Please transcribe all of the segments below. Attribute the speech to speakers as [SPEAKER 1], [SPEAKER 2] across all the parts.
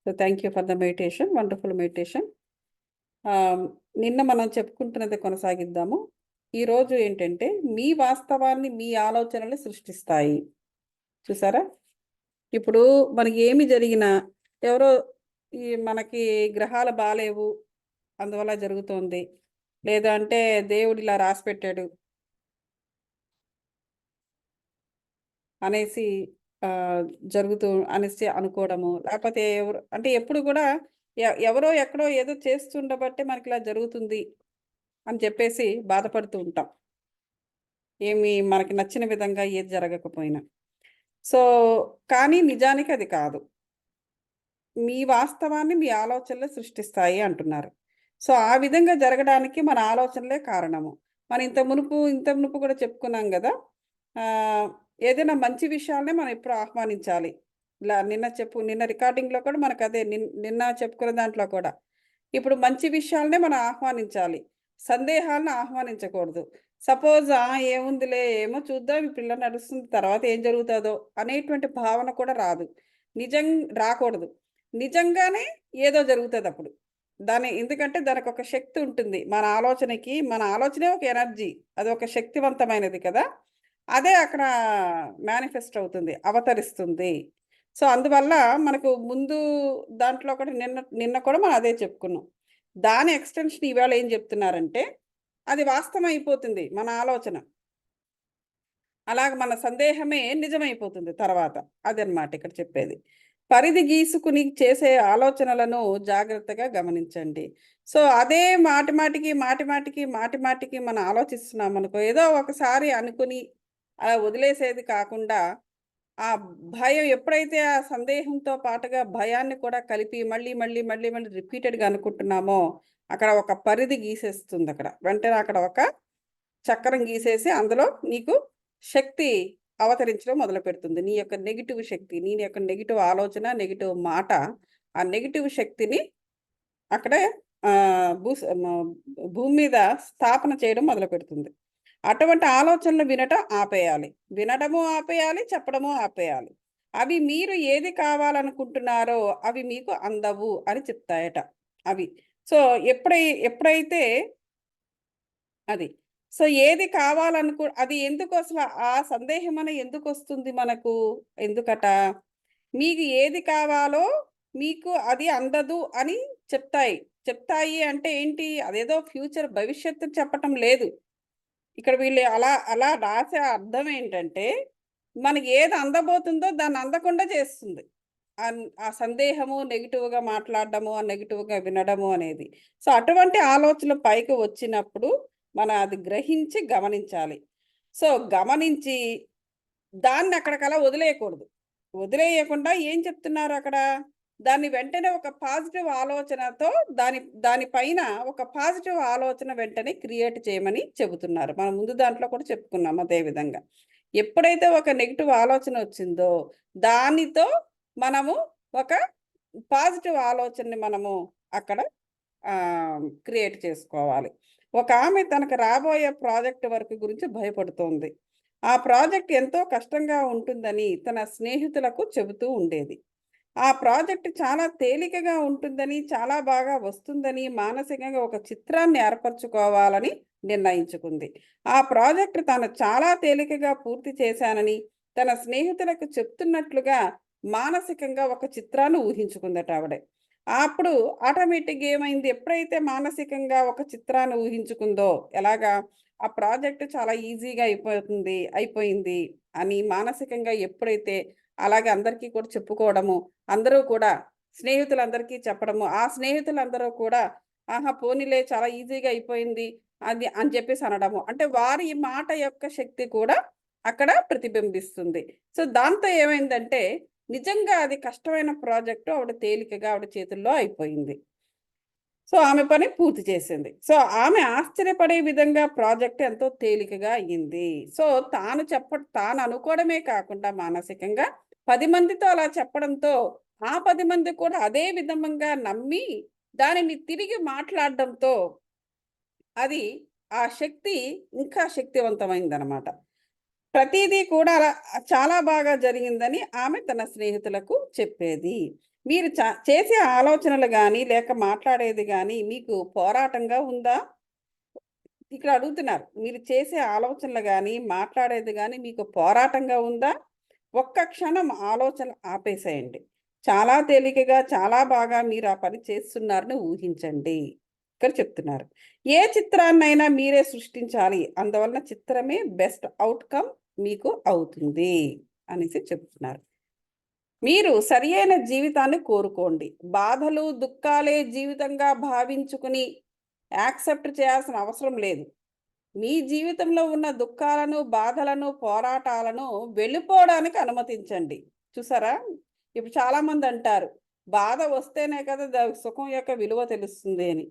[SPEAKER 1] So thank you for the meditation, wonderful meditation. నిన్న మనం చెప్పుకుంటున్నది కొనసాగిద్దాము. ఈరోజు ఏంటంటే మీ వాస్తవాన్ని మీ ఆలోచనలు సృష్టిస్తాయి. చూసారా? ఇప్పుడు మనకి ఏమి జరిగినా ఎవరో మనకి గ్రహాలు బాలేవు అందువల్ల జరుగుతోంది, లేదా అంటే దేవుడు ఇలా రాసి పెట్టాడు అనేసి జరుగుతూ అనేసి అనుకోవడము, లేకపోతే ఎవరు అంటే ఎప్పుడు కూడా ఎవరో ఎక్కడో ఏదో చేస్తుండబట్టే మనకి ఇలా జరుగుతుంది అని చెప్పేసి బాధపడుతూ ఉంటాం, ఏమి మనకి నచ్చిన విధంగా ఏది జరగకపోయినా. సో కానీ నిజానికి అది కాదు. మీ వాస్తవాన్ని మీ ఆలోచనలే సృష్టిస్తాయి అంటున్నారు. సో ఆ విధంగా జరగడానికి మన ఆలోచనలే కారణము. మనం ఇంత మునుపు కూడా చెప్పుకున్నాం కదా, ఏదైనా మంచి విషయాలనే మనం ఎప్పుడు ఆహ్వానించాలి. ఇలా నిన్న రికార్డింగ్లో కూడా మనకు అదే నిన్న చెప్పుకున్న దాంట్లో కూడా ఇప్పుడు మంచి విషయాలనే మనం ఆహ్వానించాలి, సందేహాలను ఆహ్వానించకూడదు. సపోజ్ ఏముందిలే, ఏమో చూద్దాం, ఈ పిల్ల నడుస్తుంది, తర్వాత ఏం జరుగుతుందో అనేటువంటి భావన కూడా రాదు, రాకూడదు. నిజంగానే ఏదో జరుగుతుంది అప్పుడు ఎందుకంటే దానికి ఒక శక్తి ఉంటుంది. మన ఆలోచనే ఒక ఎనర్జీ, అది ఒక శక్తివంతమైనది కదా, అదే అక్కడ మేనిఫెస్ట్ అవుతుంది, అవతరిస్తుంది. సో అందువల్ల మనకు ముందు దాంట్లో కూడా నిన్న కూడా మనం అదే చెప్పుకున్నాం. దాని ఎక్స్టెన్షన్ ఇవాళ ఏం చెప్తున్నారంటే అది వాస్తవం అయిపోతుంది మన ఆలోచన, అలాగ మన సందేహమే నిజమైపోతుంది తర్వాత. అదనమాట ఇక్కడ చెప్పేది. పరిధి గీసుకుని చేసే ఆలోచనలను జాగ్రత్తగా గమనించండి. సో అదే మాటి మాటికి మనం ఆలోచిస్తున్నాం అనుకో, ఏదో ఒకసారి అనుకుని అలా వదిలేసేది కాకుండా, ఆ భయం ఎప్పుడైతే ఆ సందేహంతో పాటుగా భయాన్ని కూడా కలిపి మళ్ళీ రిపీటెడ్గా అనుకుంటున్నామో, అక్కడ ఒక పరిధి గీసేస్తుంది. వెంటనే అక్కడ ఒక చక్రం గీసేసి అందులో నీకు శక్తి అవతరించడం మొదలు పెడుతుంది. నీ యొక్క నెగిటివ్ శక్తి, నీ యొక్క నెగిటివ్ ఆలోచన, నెగిటివ్ మాట, ఆ నెగిటివ్ శక్తిని అక్కడే భూమి మీద స్థాపన చేయడం మొదలు పెడుతుంది. అటువంటి ఆలోచనలు వినడము ఆపేయాలి, చెప్పడము ఆపేయాలి. అవి మీరు ఏది కావాలనుకుంటున్నారో అవి మీకు అందవు అని చెప్తాయట అవి. సో ఎప్పుడైతే అది సో ఏది అది ఎందుకు అసలు ఆ సందేహం ఎందుకు వస్తుంది మనకు? ఎందుకట? మీకు ఏది కావాలో మీకు అది అందదు అని చెప్తాయి అంటే ఏంటి? అదేదో ఫ్యూచర్ భవిష్యత్తు చెప్పటం లేదు ఇక్కడ. వీళ్ళు అలా అలా రాసే అర్థం ఏంటంటే, మనకి ఏది అందబోతుందో దాన్ని అందకుండా చేస్తుంది. ఆ సందేహము, నెగిటివ్గా మాట్లాడడము, నెగిటివ్గా వినడము అనేది. సో అటువంటి ఆలోచనలు పైకి వచ్చినప్పుడు మనం అది గ్రహించి గమనించాలి. సో గమనించి దాన్ని అక్కడికలా వదిలేయకూడదు. వదిలేయకుండా ఏం చెప్తున్నారు అక్కడ? దాన్ని వెంటనే ఒక పాజిటివ్ ఆలోచనతో దానిపైన ఒక పాజిటివ్ ఆలోచన వెంటనే క్రియేట్ చేయమని చెబుతున్నారు. మనం ముందు దాంట్లో కూడా చెప్పుకున్నాం అదే విధంగా. ఎప్పుడైతే ఒక నెగిటివ్ ఆలోచన వచ్చిందో దానితో మనము ఒక పాజిటివ్ ఆలోచనని మనము అక్కడ క్రియేట్ చేసుకోవాలి. ఒక ఆమె తనకు రాబోయే ప్రాజెక్ట్ వర్క్ గురించి భయపడుతోంది. ఆ ప్రాజెక్ట్ ఎంతో కష్టంగా ఉంటుందని తన స్నేహితులకు చెబుతూ ఉండేది. ఆ ప్రాజెక్ట్ చాలా తేలికగా ఉంటుందని, చాలా బాగా వస్తుందని మానసికంగా ఒక చిత్రాన్ని ఏర్పరచుకోవాలని నిర్ణయించుకుంది. ఆ ప్రాజెక్ట్ తాను చాలా తేలికగా పూర్తి చేశానని తన స్నేహితులకు చెప్తున్నట్లుగా మానసికంగా ఒక చిత్రాన్ని ఊహించుకుందట ఆవిడ. అప్పుడు ఆటోమేటిక్గా ఏమైంది? ఎప్పుడైతే మానసికంగా ఒక చిత్రాన్ని ఊహించుకుందో, ఎలాగా ఆ ప్రాజెక్ట్ చాలా ఈజీగా అయిపోయింది అని మానసికంగా ఎప్పుడైతే అలాగే అందరికీ కూడా చెప్పుకోవడము, అందరూ కూడా స్నేహితులందరికీ చెప్పడము, ఆ స్నేహితులందరూ కూడా ఆహా పోనీలే చాలా ఈజీగా అయిపోయింది అది అని చెప్పేసి అనడము, అంటే వారి మాట యొక్క శక్తి కూడా అక్కడ ప్రతిబింబిస్తుంది. సో దాంతో ఏమైందంటే నిజంగా అది కష్టమైన ప్రాజెక్టు ఆవిడ తేలికగా ఆవిడ చేతుల్లో అయిపోయింది. సో ఆమె పని పూర్తి చేసింది. సో ఆమె ఆశ్చర్యపడే విధంగా ప్రాజెక్ట్ ఎంతో తేలికగా అయ్యింది. సో తాను అనుకోవడమే కాకుండా మానసికంగా 10 మందితో అలా చెప్పడంతో ఆ 10 మంది కూడా అదే విధంగా నమ్మి దానిని తిరిగి మాట్లాడడంతో అది ఆ శక్తి ఇంకా శక్తివంతమైందనమాట. ప్రతీదీ కూడా చాలా బాగా జరిగిందని ఆమె తన స్నేహితులకు చెప్పేది. మీరు చేసే ఆలోచనలు గాని, లేక మాట్లాడేది గాని మీకు పోరాటంగా ఉందా? ఇక్కడ అడుగుతున్నారు. మీరు చేసే ఆలోచనలు గాని, మాట్లాడేది గాని మీకు పోరాటంగా ఉందా? ఒక్క క్షణం ఆలోచన ఆపేసేయండి. చాలా తేలికగా, చాలా బాగా మీరు ఆ పని చేస్తున్నారని ఊహించండి. ఇక్కడ చెప్తున్నారు. ఏ చిత్రాన్నైనా మీరే సృష్టించాలి. అందువలన చిత్రమే బెస్ట్ ఔట్‌కమ్ మీకు అవుతుంది అనేసి చెప్తున్నారు. మీరు సరియైన జీవితాన్ని కోరుకోండి. బాధలు, దుఃఖాలే జీవితంగా భావించుకుని యాక్సెప్ట్ చేయాల్సిన అవసరం లేదు. మీ జీవితంలో ఉన్న దుఃఖాలను, బాధలను, పోరాటాలను వెళ్ళిపోవడానికి అనుమతించండి. చూసారా? ఇప్పుడు చాలామంది అంటారు, బాధ వస్తేనే కదా సుఖం యొక్క విలువ తెలుస్తుంది అని.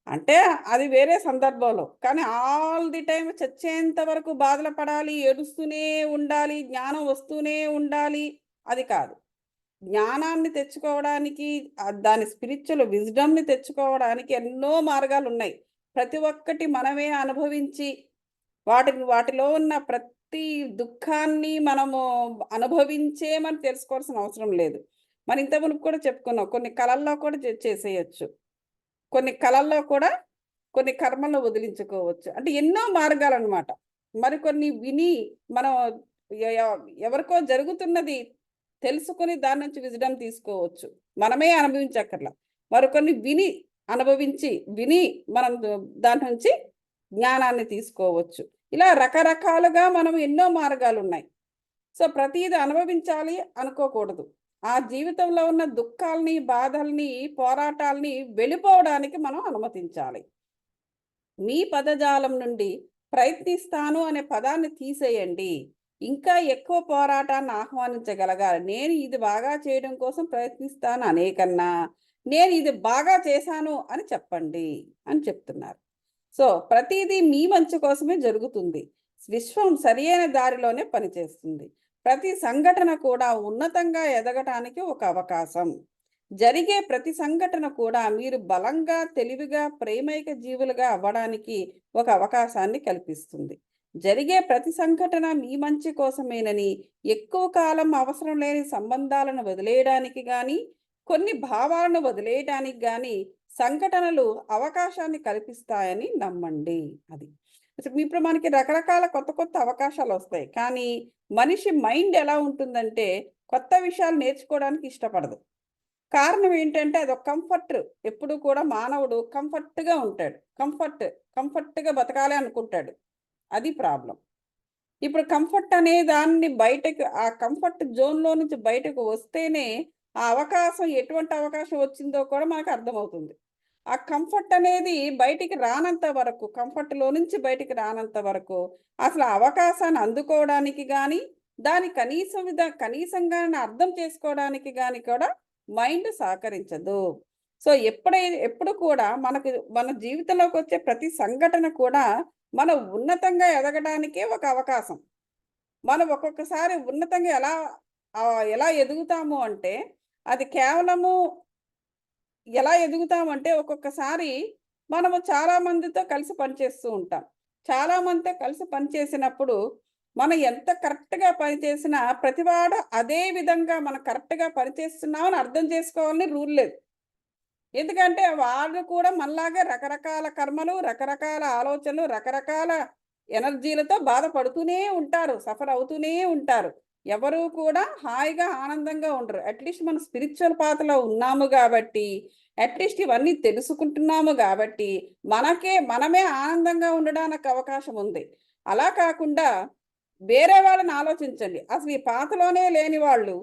[SPEAKER 1] అంటే అది వేరే సందర్భంలో. కానీ ఆల్ ది టైమ్ చచ్చేంత వరకు బాధలు పడాలి, ఏడుస్తూనే ఉండాలి, జ్ఞానం వస్తూనే ఉండాలి అది కాదు. జ్ఞానాన్ని తెచ్చుకోవడానికి దాని స్పిరిచ్యువల్ విజ్డమ్‌ని తెచ్చుకోవడానికి ఎన్నో మార్గాలున్నాయి. ప్రతి ఒక్కటి మనమే అనుభవించి వాటిలో ఉన్న ప్రతి దుఃఖాన్ని మనము అనుభవించే మనం తెలుసుకోవాల్సిన అవసరం లేదు. మనం ఇంత మునుపు కూడా చెప్పుకున్నాం. కొన్ని కళల్లో కూడా చేసేయొచ్చు. కొన్ని కళల్లో కూడా కొన్ని కర్మలను వదిలించుకోవచ్చు. అంటే ఎన్నో మార్గాలనమాట. మరికొన్ని విని మనం ఎ ఎ ఎవరికో జరుగుతున్నది తెలుసుకొని దాని నుంచి విజ్డమ్ తీసుకోవచ్చు. మనమే అనుభవించక్కర్లా. మరికొన్ని విని, అనుభవించి, విని మనం దాని నుంచి జ్ఞానాన్ని తీసుకోవచ్చు. ఇలా రకరకాలుగా మనం ఎన్నో మార్గాలున్నాయి. సో, ప్రతీది అనుభవించాలి అనుకోకూడదు. ఆ జీవితంలో ఉన్న దుఃఖాల్ని, బాధల్ని, పోరాటాల్ని వెళ్ళిపోవడానికి మనం అనుమతించాలి. మీ పదజాలం నుండి ప్రయత్నిస్తాను అనే పదాన్ని తీసేయండి. ఇంకా ఎక్కువ పోరాటాన్ని ఆహ్వానించగలగాలి. నేను ఇది బాగా చేయడం కోసం ప్రయత్నిస్తాను అనే కన్నా, నేను ఇది బాగా చేశాను అని చెప్పండి అని చెప్తున్నారు. సో, ప్రతీదీ మీ మంచి కోసమే జరుగుతుంది. విశ్వం సరియైన దారిలోనే పనిచేస్తుంది. ప్రతి సంఘటన కూడా ఉన్నతంగా ఎదగటానికి ఒక అవకాశం. జరిగే ప్రతి సంఘటన కూడా మీరు బలంగా, తెలివిగా, ప్రేమైక జీవులుగా అవ్వడానికి ఒక అవకాశాన్ని కల్పిస్తుంది. జరిగే ప్రతి సంఘటన మీ మంచి కోసమేనని, ఎక్కువ కాలం అవసరం లేని సంబంధాలను వదిలేయడానికి గానీ, కొన్ని భావాలను వదిలేయడానికి గానీ, సంఘటనలు అవకాశాన్ని కల్పిస్తాయని నమ్మండి. అది. ఇప్పుడు మనకి రకరకాల కొత్త కొత్త అవకాశాలొస్తాయి. కానీ మనిషి మైండ్ ఎలా ఉంటుందంటే, కొత్త విషయాలు నేర్చుకోవడానికి ఇష్టపడదు. కారణం ఏంటంటే అదొక కంఫర్ట్. ఎప్పుడు కూడా మానవుడు కంఫర్ట్‌గా ఉంటాడు. కంఫర్ట్‌గా బతకాలి అనుకుంటాడు. అది ప్రాబ్లమ్. ఇప్పుడు కంఫర్ట్ అనే దాన్ని బయటకి ఆ కంఫర్ట్ జోన్‌లో నుంచి బయటకు వస్తేనే, ఆ అవకాశం ఎటువంటి అవకాశం వచ్చిందో కూడా మనకు అర్థమవుతుంది. ఆ కంఫర్ట్ అనేది బయటికి రానంత వరకు, కంఫర్ట్‌లో నుంచి బయటికి రానంత వరకు, అసలు ఆ అవకాశాన్ని అందుకోవడానికి గానీ, దాని కనీసంగా అర్థం చేసుకోవడానికి గానీ కూడా మైండ్ సహకరించదు. సో, ఎప్పుడు కూడా మన జీవితంలోకొచ్చే ప్రతి సంఘటన కూడా మనం ఉన్నతంగా ఎదగడానికే ఒక అవకాశం. మనం ఒక్కొక్కసారి ఉన్నతంగా ఎలా ఎదుగుతాము అంటే, అది కేవలము ఎలా ఎదుగుతామంటే ఒక్కొక్కసారి మనము చాలా మందితో కలిసి పనిచేస్తూ ఉంటాం. చాలా మందితో కలిసి పనిచేసినప్పుడు మనం ఎంత కరెక్ట్‌గా పనిచేసినా ప్రతివాడు అదే విధంగా మనం కరెక్ట్‌గా పనిచేస్తున్నామని అర్థం చేసుకోవాలని రూల్ లేదు. ఎందుకంటే వాళ్ళు కూడా మనలాగే రకరకాల కర్మలు, రకరకాల ఆలోచనలు, రకరకాల ఎనర్జీలతో బాధపడుతూనే ఉంటారు. సఫర్ అవుతూనే ఉంటారు. ఎవరు కూడా హాయిగా, ఆనందంగా ఉండరు. అట్‌లీస్ట్ మనం స్పిరిచ్యువల్ పాత్‌లో ఉన్నాము గాబట్టి, అట్‌లీస్ట్ ఇవన్నీ తెలుసుకుంటున్నాము గాబట్టి, మనమే ఆనందంగా ఉండడానికి అవకాశం ఉంది. అలా కాకుండా వేరే వాళ్ళని ఆలోచించండి. అసలు ఈ పాతలోనే లేని వాళ్ళు,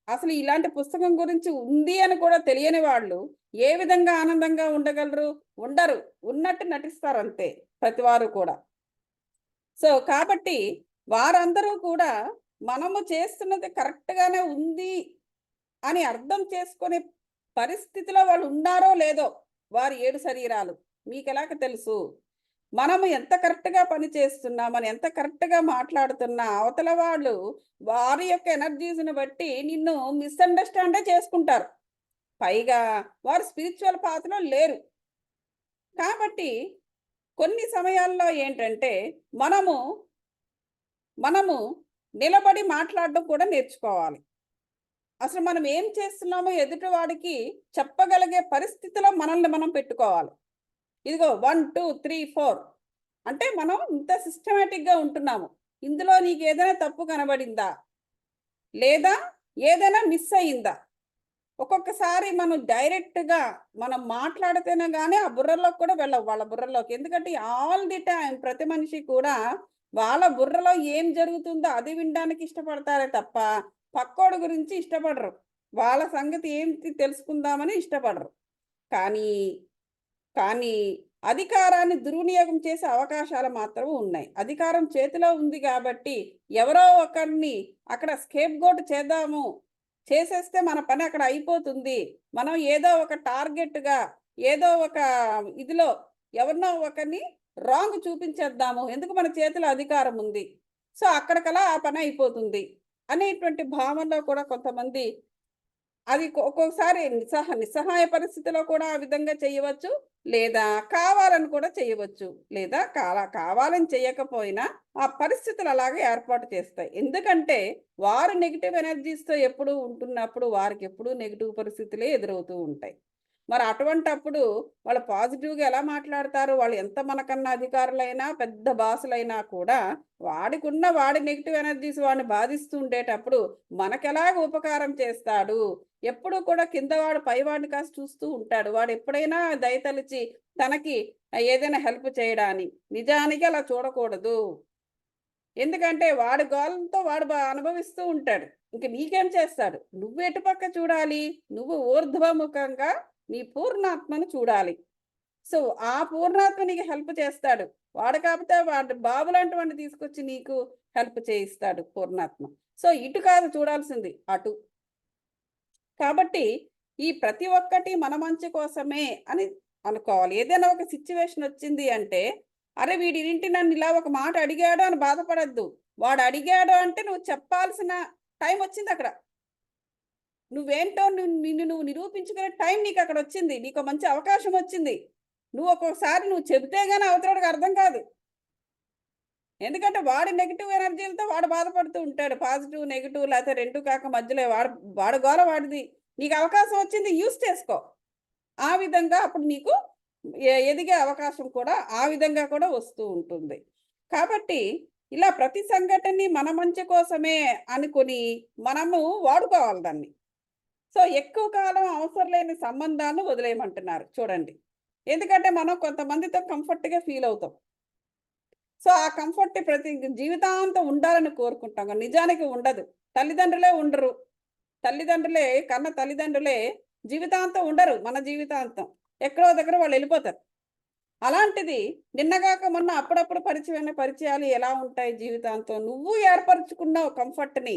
[SPEAKER 1] అసలు ఇలాంటి పుస్తకం గురించి ఉంది అని కూడా తెలియని వాళ్ళు ఏ విధంగా ఆనందంగా ఉండగలరు? ఉండరు. ఉన్నట్టు నటిస్తారంతే ప్రతివారు కూడా. సో, కాబట్టి వారందరూ కూడా మనము చేస్తున్నది కరెక్ట్‌గానే ఉంది అని అర్థం చేసుకునే పరిస్థితిలో వాళ్ళు ఉన్నారో లేదో వారి 7 శరీరాలు. మీకెలాగ తెలుసు? మనము ఎంత కరెక్ట్‌గా పని చేస్తున్నామని, ఎంత కరెక్ట్‌గా మాట్లాడుతున్నా అవతల వాళ్ళు వారి యొక్క ఎనర్జీస్‌ని బట్టి నిన్ను మిస్‌అండర్‌స్టాండే చేసుకుంటారు. పైగా వారు స్పిరిచ్యువల్ పాత్‌లో లేరు. కాబట్టి కొన్ని సమయాల్లో ఏంటంటే మనము మనము నిలబడి మాట్లాడడం కూడా నేర్చుకోవాలి. అసలు మనం ఏం చేస్తున్నామో ఎదుటివాడికి చెప్పగలిగే పరిస్థితిలో మనల్ని మనం పెట్టుకోవాలి. ఇదిగో 1, 2, 3, 4 అంటే మనం ఇంత సిస్టమాటిక్‌గా ఉంటున్నాము. ఇందులో నీకేదైనా తప్పు కనబడిందా? లేదా ఏదైనా మిస్ అయిందా? ఒక్కొక్కసారి మనం డైరెక్ట్‌గా మనం మాట్లాడితేనే గాని ఆ బుర్రలోకి కూడా వెళ్ళవు వాళ్ళ బుర్రలోకి. ఎందుకంటే ఆల్ ది టైమ్ ప్రతి మనిషి కూడా వాళ్ళ బుర్రలో ఏం జరుగుతుందో అది వినడానికి ఇష్టపడతారే తప్ప, పక్కోడి గురించి ఇష్టపడరు. వాళ్ళ సంగతి ఏంటి తెలుసుకుందామని ఇష్టపడరు. కానీ, కానీ అధికారాన్ని దుర్వినియోగం చేసే అవకాశాలు మాత్రం ఉన్నాయి. అధికారం చేతిలో ఉంది గాబట్టి ఎవరో ఒకరిని అక్కడ స్కేప్‌గోట్ చేద్దాము. చేసేస్తే మన పని అక్కడ అయిపోతుంది. మనం ఏదో ఒక టార్గెట్‌గా ఏదో ఒక ఇదిలో ఎవరినో ఒకరిని రాంగ్ చూపించేద్దాము. ఎందుకు మన చేతిలో అధికారం ఉంది. సో, అక్కడికలా ఆ పని అయిపోతుంది. అనేటువంటి భావనలో కూడా కొంతమంది అది ఒక్కొక్కసారి నిస్సహాయ పరిస్థితిలో కూడా ఆ విధంగా చేయవచ్చు. లేదా కావాలని కూడా చేయవచ్చు. లేదా కావాలని చేయకపోయినా ఆ పరిస్థితులు అలాగే ఏర్పాటు చేస్తాయి. ఎందుకంటే వారు నెగెటివ్ ఎనర్జీస్‌తో ఎప్పుడూ ఉంటున్నప్పుడు వారికెప్పుడూ నెగెటివ్ పరిస్థితులే ఎదురవుతూ ఉంటాయి. మరి అటువంటప్పుడు వాళ్ళు పాజిటివ్‌గా ఎలా మాట్లాడతారు? వాళ్ళు ఎంత మనకన్నా అధికారులైనా, పెద్ద బాసులైనా కూడా వాడి నెగెటివ్ ఎనర్జీస్ వాడిని బాధిస్తూ ఉండేటప్పుడు మనకెలాగ ఉపకారం చేస్తాడు? ఎప్పుడూ కూడా కిందవాడు పైవాడిని కాస్త చూస్తూ ఉంటాడు. వాడెప్పుడైనా దయతలిచి తనకి ఏదైనా హెల్ప్ చేయడాని. నిజానికి అలా చూడకూడదు. ఎందుకంటే వాడి గోలంతో వాడు అనుభవిస్తూ ఉంటాడు. ఇంక నీకేం చేస్తాడు? నువ్వు ఎటుపక్క చూడాలి? నువ్వు ఊర్ధ్వముఖంగా నీ పూర్ణాత్మను చూడాలి. సో, ఆ పూర్ణాత్మ నీకు హెల్ప్ చేస్తాడు. వాడు కాకపోతే వాడి బాబులాంటి వాడిని తీసుకొచ్చి నీకు హెల్ప్ చేయిస్తాడు పూర్ణాత్మ. సో, ఇటు కాదు చూడాల్సింది అటు. కాబట్టి ఈ ప్రతి ఒక్కటి మన మంచి కోసమే అని అనుకోవాలి. ఏదైనా ఒక సిట్యుయేషన్ వచ్చింది అంటే, అరె! వీడేంటి నన్ను ఇలా ఒక మాట అడిగాడు అని బాధపడొద్దు. వాడు అడిగాడు అంటే నువ్వు చెప్పాల్సిన టైం వచ్చిందక్కడ. నువ్వేంటో నిన్ను నువ్వు నిరూపించుకునే టైం నీకక్కడొచ్చింది. నీకో మంచి అవకాశం వచ్చింది. నువ్వు ఒక్కొక్కసారి నువ్వు చెబితే గాని అవతలోడికి అర్థం కాదు. ఎందుకంటే వాడి నెగెటివ్ ఎనర్జీలతో వాడు బాధపడుతూ ఉంటాడు. పాజిటివ్, నెగెటివ్ లేతే 2 కాక మధ్యలో వాడి గోల వాడిది. నీకు అవకాశం వచ్చింది యూజ్ చేసుకో. ఆ విధంగా అప్పుడు నీకు ఎదిగే అవకాశం కూడా ఆ విధంగా కూడా వస్తూ ఉంటుంది. కాబట్టి ఇలా ప్రతి సంఘటనని మన మంచి కోసమే అనుకుని మనము వాడుకోవాలి దాన్ని. సో, ఎక్కువ కాలం అవసరం లేని సంబంధాలను వదిలేయమంటున్నారు చూడండి. ఎందుకంటే మనం కొంతమందితో కంఫర్ట్‌గా ఫీల్ అవుతాం. సో, ఆ కంఫర్ట్ ప్రతి జీవితాంతం ఉండాలని కోరుకుంటాం. నిజానికి ఉండదు. తల్లిదండ్రులే ఉండరు. కన్న తల్లిదండ్రులే జీవితాంతం ఉండరు. మన జీవితాంతం. ఎక్కడో దగ్గర వాళ్ళెళ్ళిపోతారు. అలాంటిది నిన్నగాక మొన్న అప్పుడప్పుడు పరిచయమైన పరిచయాలు ఎలా ఉంటాయి జీవితాంతం? నువ్వు ఏర్పరుచుకున్నావు కంఫర్ట్‌ని.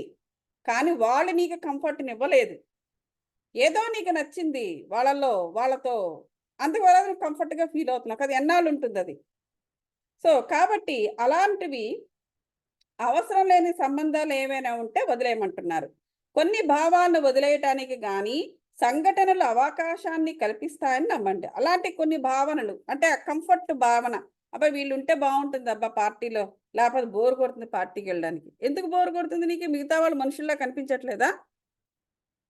[SPEAKER 1] కానీ వాళ్ళు నీకు కంఫర్ట్‌నివ్వలేదు. ఏదో నీకు నచ్చింది వాళ్ళతో. అందువల్ల నువ్వు కంఫర్ట్‌గా ఫీల్ అవుతున్నావు. అది ఎన్నాళ్ళుంటుందది. సో, కాబట్టి అలాంటివి అవసరం లేని సంబంధాలు ఏవైనా ఉంటే వదిలేయమంటున్నారు. కొన్ని భావాలను వదిలేయటానికి గాని, సంఘటనలు అవకాశాన్ని కల్పిస్తాయని నమ్మండి. అలాంటి కొన్ని భావనలు అంటే ఆ కంఫర్ట్ భావన. అబ్బా! వీళ్ళుంటే బావుంటుందబ్బా పార్టీలో. లేపోతే బోర్ కొడుతుంది పార్టీకెళ్ళడానికి. ఎందుకు బోర్ కొడుతుంది నీకు? మిగతా వాళ్ళు మనుషుల్లా కనిపించట్లేదా?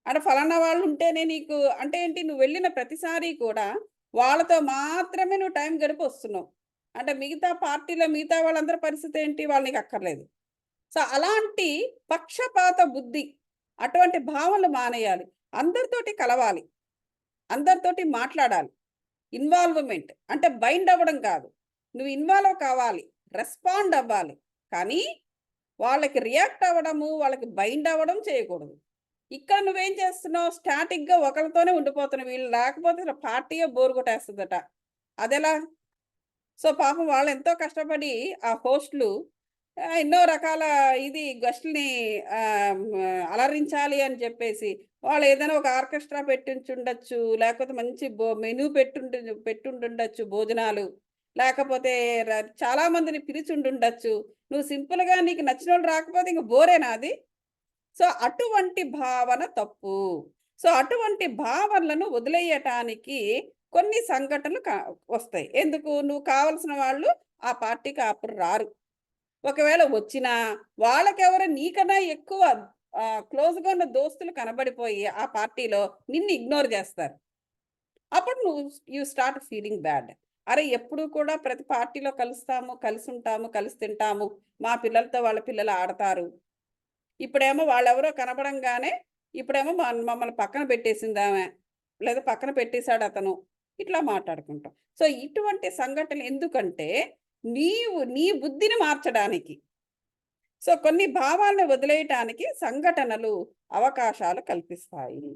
[SPEAKER 1] ఆడ ఫలానా వాళ్ళుంటేనే నీకు అంటే ఏంటి నువ్వు వెళ్ళిన ప్రతిసారి కూడా వాళ్ళతో మాత్రమే నువ్వు టైం గడిపి వస్తున్నావు. అంటే మిగతా పార్టీలో మిగతా వాళ్ళందరి పరిస్థితి ఏంటి? వాళ్ళు నీకు అక్కర్లేదు. సో, అలాంటి పక్షపాత బుద్ధి, అటువంటి భావనలు మానేయాలి. అందరితోటి కలవాలి. అందరితోటి మాట్లాడాలి. ఇన్వాల్వ్‌మెంట్ అంటే బైండ్ అవ్వడం కాదు. నువ్వు ఇన్వాల్వ్ కావాలి. రెస్పాండ్ అవ్వాలి. కానీ వాళ్ళకి రియాక్ట్ అవ్వడము, వాళ్ళకి బైండ్ అవ్వడం చేయకూడదు. ఇక్కడ నువ్వేం చేస్తున్నావు? స్టాటిక్‌గా ఒకళ్ళతోనే ఉండిపోతున్నావు. వీళ్ళు లేకపోతే అసలు పార్టీయే బోర్ కొట్టేస్తదట. అదెలా? సో, పాపం వాళ్ళెంతో కష్టపడి ఆ హోస్ట్‌లు ఎన్నో రకాల గెస్ట్‌లని అలరించాలి అని చెప్పేసి, వాళ్ళేదైనా ఒక ఆర్కెస్ట్రా పెట్టించుండొచ్చు. లేకపోతే మంచి మెనూ పెట్టుండుండొచ్చు భోజనాలు. లేకపోతే చాలా మందిని పిలిచుండుండొచ్చు. నువ్వు సింపుల్‌గా నీకు నచ్చినోళ్ళు రాకపోతే ఇంక బోరేనా అది? సో, అటువంటి భావన తప్పు. సో, అటువంటి భావనలను వదిలేయటానికి కొన్ని సంఘటనలు వస్తాయి. ఎందుకు? నువ్వు కావాల్సిన వాళ్ళు ఆ పార్టీకి అప్పుడు రారు. ఒకవేళ వచ్చినా వాళ్ళకెవరో నీకన్నా ఎక్కువ క్లోజ్‌గా ఉన్న దోస్తులు కనబడిపోయి ఆ పార్టీలో నిన్ను ఇగ్నోర్ చేస్తారు. అప్పుడు యూ స్టార్ట్ ఫీలింగ్ బ్యాడ్. అరే! ఎప్పుడు కూడా ప్రతి పార్టీలో కలుస్తాము, కలిసుంటాము, కలిసి తింటాము. మా పిల్లలతో వాళ్ళ పిల్లలు ఆడతారు. ఇప్పుడేమో వాళ్ళెవరో కనపడంగానే ఇప్పుడేమో మమ్మల్ని పక్కన పెట్టేసిందామె. లేదా పక్కన పెట్టేసాడతను. ఇట్లా మాట్లాడుకుంటాం. సో, ఇటువంటి సంఘటనలు ఎందుకంటే, నీ బుద్ధిని మార్చడానికి. సో, కొన్ని భావాలను వదిలేయటానికి సంఘటనలు అవకాశాలు కల్పిస్తాయి.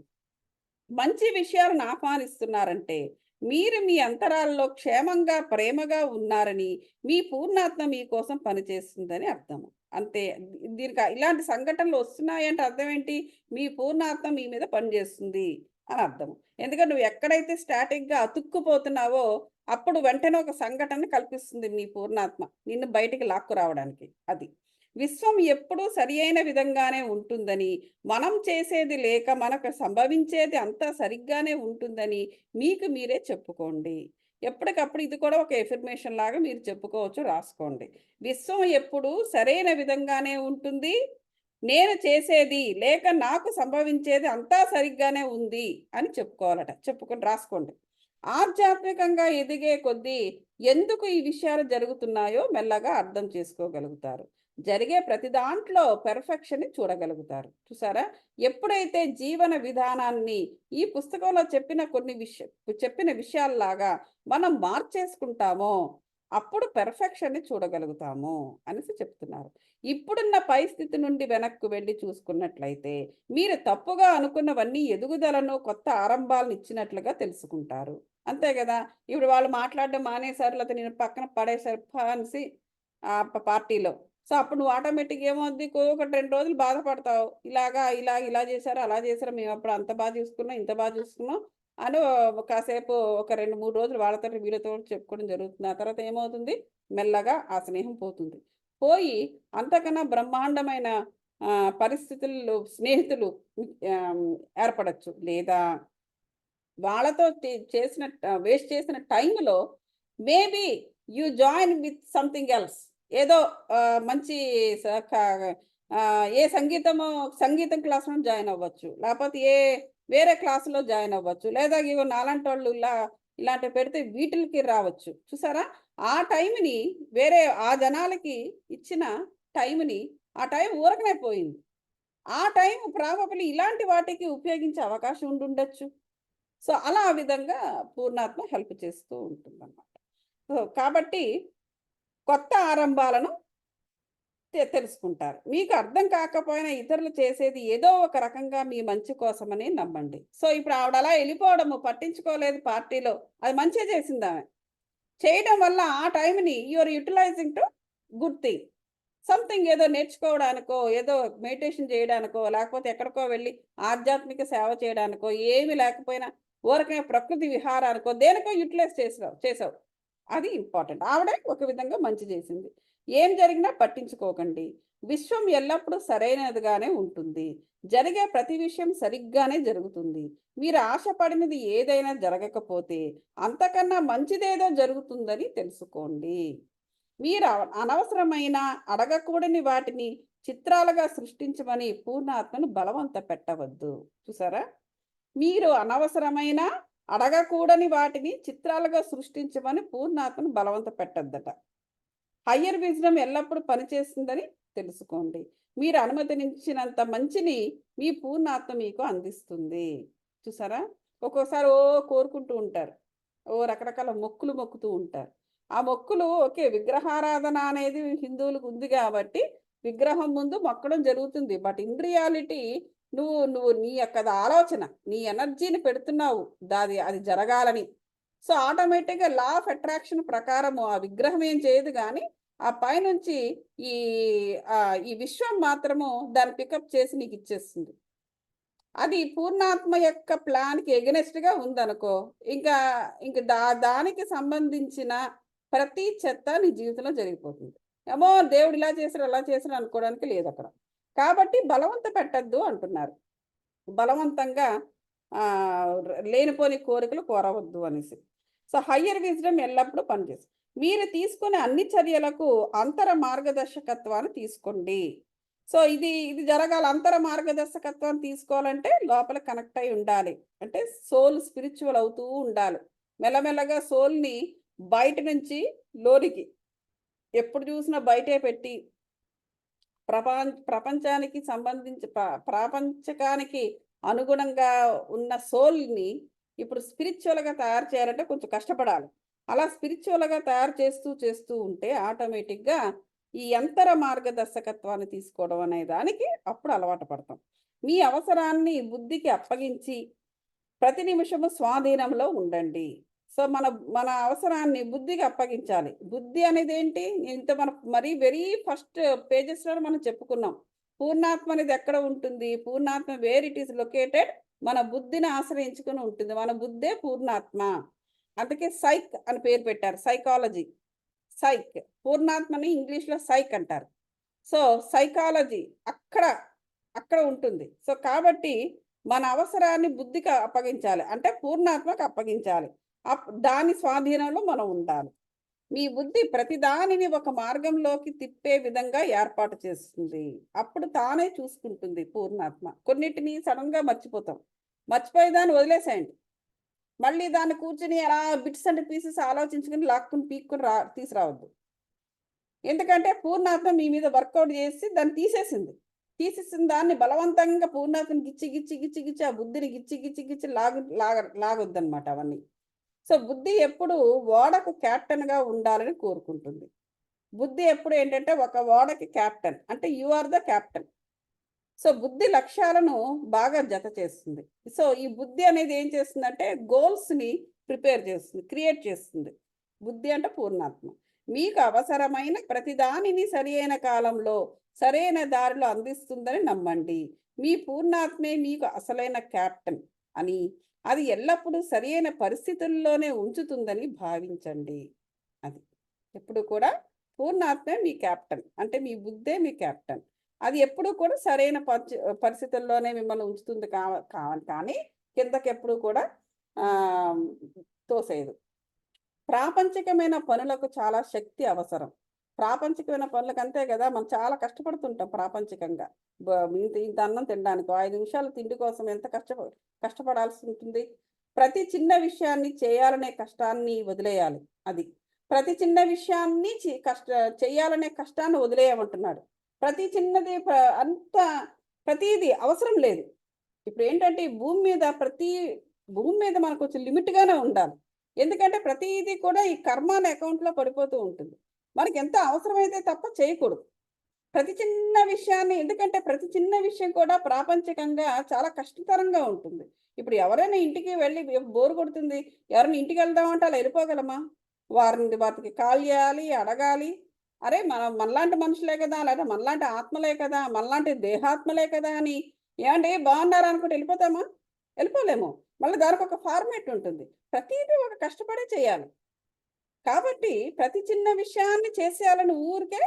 [SPEAKER 1] మంచి విషయాలను ఆహ్వానిస్తున్నారంటే, మీరు మీ అంతరాల్లో క్షేమంగా, ప్రేమగా ఉన్నారని, మీ పూర్ణాత్మ మీకోసం పనిచేస్తుందని అర్థము. అంతే. దీనికి ఇలాంటి సంఘటనలు వస్తున్నాయంటే అర్థం ఏంటి? మీ పూర్ణాత్మ మీ మీద పనిచేస్తుంది అని అర్థం. ఎందుకంటే నువ్వు ఎక్కడైతే స్టాటిక్‌గా అతుక్కుపోతున్నావో, అప్పుడు వెంటనే ఒక సంఘటన కల్పిస్తుంది మీ పూర్ణాత్మ. నిన్ను బయటికి లాక్కురావడానికి. అది. విశ్వం ఎప్పుడూ సరియైన విధంగానే ఉంటుందని, మనం చేసేది లేక మనకు సంభవించేది అంతా సరిగ్గానే ఉంటుందని మీకు మీరే చెప్పుకోండి. ఎప్పటికప్పుడు ఇది కూడా ఒక ఎఫర్మేషన్ లాగా మీరు చెప్పుకోవచ్చు, రాసుకోండి. విశ్వం ఎప్పుడూ సరైన విధంగానే ఉంటుంది. నేను చేసేది లేక నాకు సంభవించేది అంతా సరిగ్గానే ఉంది అని చెప్పుకోవాలట. చెప్పుకొని రాసుకోండి. ఆధ్యాత్మికంగా ఎదిగే కొద్దీ ఎందుకు ఈ విషయాలు జరుగుతున్నాయో మెల్లగా అర్థం చేసుకోగలుగుతారు. జరిగే ప్రతి దాంట్లో పెర్ఫెక్షన్‌ని చూడగలుగుతారు. చూసారా? ఎప్పుడైతే జీవన విధానాన్ని ఈ పుస్తకంలో చెప్పిన విషయాల్లాగా మనం మార్చేసుకుంటామో, అప్పుడు పెర్ఫెక్షన్‌ని చూడగలుగుతాము అనేసి చెప్తున్నారు. ఇప్పుడున్న పరిస్థితి నుండి వెనక్కు వెళ్లి చూసుకున్నట్లయితే, మీరు తప్పుగా అనుకున్నవన్నీ ఎదుగుదలను, కొత్త ఆరంభాలను ఇచ్చినట్లుగా తెలుసుకుంటారు. అంతే గదా! ఇప్పుడు వాళ్ళు మాట్లాడడం మానేసారు, లేతే నేను పక్కన పడేసారు అనేసి పార్టీలో. సో, అప్పుడు నువ్వు ఆటోమేటిక్‌గా ఏమవుద్ది, ఒకటి 2 రోజులు బాధపడతావు. ఇలా చేశారు, అలా చేశారు. మేమప్పుడు అంత చూసుకున్నాం, ఇంత చూసుకున్నాం అని కాసేపు ఒక 2, 3 రోజులు వాళ్ళతోటి, వీళ్ళతోటి చెప్పుకోవడం జరుగుతుంది. ఆ తర్వాత ఏమవుతుంది, మెల్లగా ఆ స్నేహం పోతుంది. పోయి అంతకన్నా బ్రహ్మాండమైన పరిస్థితుల్లో స్నేహితులు ఆహ్, ఏర్పడొచ్చు. లేదా వాళ్ళతో వేస్ట్ చేసిన టైంలో maybe you join with something else. ఏదో మంచి స క ఏ సంగీతం క్లాస్‌లో జాయిన్ అవ్వచ్చు. లేపోతే వేరే క్లాస్‌లో జాయిన్ అవ్వచ్చు. లేదా ఇగో నాలాంటోళ్ళు ఇలాంటివి పెడితే వీటిలకి రావచ్చు. చూసారా? ఆ టైంని ఆ జనాలకి ఇచ్చిన టైంని, ఆ టైం ఊరకనే పోయింది. ఆ టైం ప్రాబబ్లీ ఇలాంటి వాటికి ఉపయోగించే అవకాశం ఉండుండొచ్చు. సో, అలా ఆ విధంగా పూర్ణాత్మ హెల్ప్ చేస్తూ ఉంటుందన్నమాట. సో, కాబట్టి కొత్త ఆరంభాలను తెలుసుకుంటారు. మీకు అర్థం కాకపోయినా ఇతరులు చేసేది ఏదో ఒక రకంగా మీ మంచి కోసమని నమ్మండి. సో, ఇప్పుడు ఆవిడ అలా ఎళ్ళిపోవడము, పట్టించుకోలేదు పార్టీలో. అది మంచే చేసిందామె. చేయడం వల్ల ఆ టైంని you are utilising to good thing. Something ఏదో నేర్చుకోవడానికో, ఏదో మెడిటేషన్ చేయడానికో, లేకపోతే ఎక్కడికో వెళ్లి ఆధ్యాత్మిక సేవ చేయడానికో, ఏమి లేకపోయినా ఊరకే ప్రకృతి విహారానికో, దేనికో యుటిలైజ్ చేసావు. అది ఇంపార్టెంట్. ఆవిడ ఒక విధంగా మంచి చేసింది. ఏం జరిగినా పట్టించుకోకండి. విశ్వం ఎల్లప్పుడూ సరైనదిగానే ఉంటుంది. జరిగే ప్రతి విషయం సరిగ్గానే జరుగుతుంది. మీరు ఆశపడినది ఏదైనా జరగకపోతే అంతకన్నా మంచిదేదో జరుగుతుందని తెలుసుకోండి. మీరు అనవసరమైన, అడగకూడని వాటిని చిత్రాలుగా సృష్టించమని పూర్ణాత్మను బలవంత పెట్టవద్దు. చూసారా? మీరు అనవసరమైన, అడగకూడని వాటిని చిత్రాలుగా సృష్టించమని పూర్ణాత్మను బలవంత పెట్టొద్దట. హయ్యర్ విజ్డమ్ ఎల్లప్పుడూ పనిచేస్తుందని తెలుసుకోండి. మీరు అనుమతించినంత మంచిని మీ పూర్ణాత్మ మీకు అందిస్తుంది. చూసారా? ఒక్కోసారి కోరుకుంటూ ఉంటారు. రకరకాల మొక్కులు మొక్కుతూ ఉంటారు. ఆ మొక్కులు ఓకే. విగ్రహారాధన అనేది హిందువులకు ఉంది గాబట్టి, విగ్రహం ముందు మొక్కడం జరుగుతుంది. బట్ ఇన్ రియాలిటీ నువ్వు నీ యొక్క ఆలోచన, నీ ఎనర్జీని పెడుతున్నావు. అది జరగాలని. సో, ఆటోమేటిక్‌గా లా ఆఫ్ అట్రాక్షన్ ప్రకారము ఆ విగ్రహం ఏం చేయదు గానీ, ఆ పైనుంచి ఈ ఈ విశ్వం మాత్రము దాన్ని పికప్ చేసి నీకిచ్చేస్తుంది. అది పూర్ణాత్మ యొక్క ప్లాన్‌కి ఎగనెస్ట్‌గా ఉందనుకో, ఇంకా ఇంక దానికి సంబంధించిన ప్రతి చెత్త నీ జీవితంలో జరిగిపోతుంది. ఏమో దేవుడు ఇలా చేసాడు, అలా చేసాడు అనుకోవడానికి లేదక్కడ. కాబట్టి బలవంత పెట్టొద్దు అంటున్నారు. బలవంతంగా లేనిపోని కోరికలు కోరవద్దు అనేసి. సో, హయ్యర్ విజ్డమ్ ఎల్లప్పుడూ పనిచేస్తుంది. మీరు తీసుకునే అన్ని చర్యలకు అంతర మార్గదర్శకత్వాన్ని తీసుకోండి. సో, ఇది జరగాలి. అంతర మార్గదర్శకత్వాన్ని తీసుకోవాలంటే లోపల కనెక్ట్ అయ్యి ఉండాలి. అంటే సోల్ స్పిరిచ్యువల్ అవుతూ ఉండాలి. మెల్లమెల్లగా సోల్‌ని బయట నుంచి లోనికి ఎప్పుడు చూసినా బయటే పెట్టి ప్రపంచానికి సంబంధించి ప్రాపంచకానికి అనుగుణంగా ఉన్న సోల్‌ని ఇప్పుడు స్పిరిచ్యువల్‌గా తయారు చేయాలంటే కొంచెం కష్టపడాలి. అలా స్పిరిచ్యువల్‌గా తయారు చేస్తూ ఉంటే ఆటోమేటిక్‌గా ఈ యంతర మార్గదర్శకత్వాన్ని తీసుకోవడం అనే దానికి అప్పుడు అలవాటు పడతాం. మీ అవసరాన్ని బుద్ధికి అప్పగించి ప్రతి నిమిషము స్వాధీనంలో ఉండండి. సో, మన అవసరాన్ని బుద్ధికి అప్పగించాలి. బుద్ధి అనేదేంటి? మన మరీ వెరీ ఫస్ట్ పేజెస్‌లోనే మనం చెప్పుకున్నాం. పూర్ణాత్మ అనేది ఎక్కడ ఉంటుంది? పూర్ణాత్మ వేర్ ఇట్ ఈస్ లొకేటెడ్ మన బుద్ధిని ఆశ్రయించుకొని ఉంటుంది. మన బుద్ధే పూర్ణాత్మ. అందుకే సైక్ అని పేరు పెట్టారు. సైకాలజీ. సైక్. పూర్ణాత్మని ఇంగ్లీష్‌లో సైక్ అంటారు. సో, సైకాలజీ అక్కడ, అక్కడ ఉంటుంది. సో, కాబట్టి మన అవసరాన్ని బుద్ధికి అప్పగించాలి. అంటే పూర్ణాత్మకు అప్పగించాలి. దాని స్వాధీనంలో మనం ఉండాలి. మీ బుద్ధి ప్రతిదానిని ఒక మార్గంలోకి తిప్పే విధంగా ఏర్పాటు చేస్తుంది. అప్పుడు తానే చూసుకుంటుంది పూర్ణాత్మ. కొన్నిటిని సడెన్‌గా మర్చిపోతాం. మర్చిపోయి దాన్ని వదిలేసేయండి. మళ్ళీ దాన్ని కూర్చొని అలా బిట్స్ అండ్ పీసెస్ ఆలోచించుకొని లాక్కుని, పీక్కొని తీసుకురావద్దు. ఎందుకంటే పూర్ణాత్మ మీ మీద వర్కౌట్ చేసి దాన్ని తీసేసింది. తీసేసిన దాన్ని బలవంతంగా పూర్ణాత్మని గిచ్చి ఆ బుద్ధిని గిచ్చి లాగొద్దనమాట అవన్నీ. సో, బుద్ధి ఎప్పుడు ఓడకు కెప్టెన్‌గా ఉండాలని కోరుకుంటుంది. బుద్ధి ఎప్పుడు ఏంటంటే ఒక ఓడకి కెప్టెన్. అంటే you are the captain. So, బుద్ధి లక్ష్యాలను బాగా జత చేస్తుంది. సో, ఈ బుద్ధి అనేది ఏం చేస్తుందంటే గోల్స్‌ని ప్రిపేర్ చేస్తుంది. క్రియేట్ చేస్తుంది. బుద్ధి అంటే పూర్ణాత్మ. మీకు అవసరమైన ప్రతిదానిని సరియైన కాలంలో, సరైన దారిలో అందిస్తుందని నమ్మండి. మీ పూర్ణాత్మే మీకు అసలైన కెప్టెన్ అని, అది ఎల్లప్పుడూ సరియైన పరిస్థితుల్లోనే ఉంచుతుందని భావించండి. అది. ఎప్పుడు కూడా పూర్ణాత్మే మీ కెప్టెన్. అంటే మీ బుద్ధే మీ కెప్టెన్. అది ఎప్పుడూ కూడా సరైన పరిస్థితుల్లోనే మిమ్మల్ని ఉంచుతుంది కానీ కిందకెప్పుడు కూడా ఆహ్, తోసేయదు. ప్రాపంచికమైన పనులకు చాలా శక్తి అవసరం. ప్రాపంచికమైన పనులకు అంతే గదా! మనం చాలా కష్టపడుతుంటాం ప్రాపంచికంగా. బ ఇంత అన్నం తినడానికో, 5 నిమిషాల తిండి కోసం ఎంత కష్టపడాల్సి ఉంటుంది. ప్రతి చిన్న విషయాన్ని చేయాలనే కష్టాన్ని వదిలేయాలి అది. ప్రతి చిన్న విషయాన్ని చెయ్యాలనే కష్టాన్ని వదిలేయమంటున్నాడు. ప్రతి చిన్నది అంత ప్రతీది అవసరం లేదు. ఇప్పుడేంటంటే ఈ భూమి మీద మనకు కొంచెం లిమిట్‌గానే ఉండాలి. ఎందుకంటే ప్రతీది కూడా ఈ కర్మ అనే అకౌంట్‌లో పడిపోతూ ఉంటుంది. మనకెంత అవసరమైతే తప్ప చేయకూడదు. ప్రతి చిన్న విషయాన్ని ఎందుకంటే ప్రతి చిన్న విషయం కూడా ప్రాపంచికంగా చాలా కష్టతరంగా ఉంటుంది. ఇప్పుడు ఎవరైనా ఇంటికి వెళ్లి బోర్ కొడుతుంది. ఎవరైనా ఇంటికెళ్దామంటే అలా ఎళ్ళిపోగలమా? వారికి కాల్ చేయాలి, అడగాలి. అరే! మనలాంటి మనుషులే కదా! లేదా మనలాంటి ఆత్మలే కదా! మనలాంటి దేహాత్మలే కదా! అని ఏవండీ బాగున్నారా అనుకుంటే ఎళ్ళిపోతామా? ఎళ్ళిపోలేము. మళ్ళీ దానికొక ఫార్మాట్ ఉంటుంది. ప్రతీదీ ఒక కష్టపడే చేయాలి. కాబట్టి ప్రతి చిన్న విషయాన్ని చేసేయాలని ఊరికే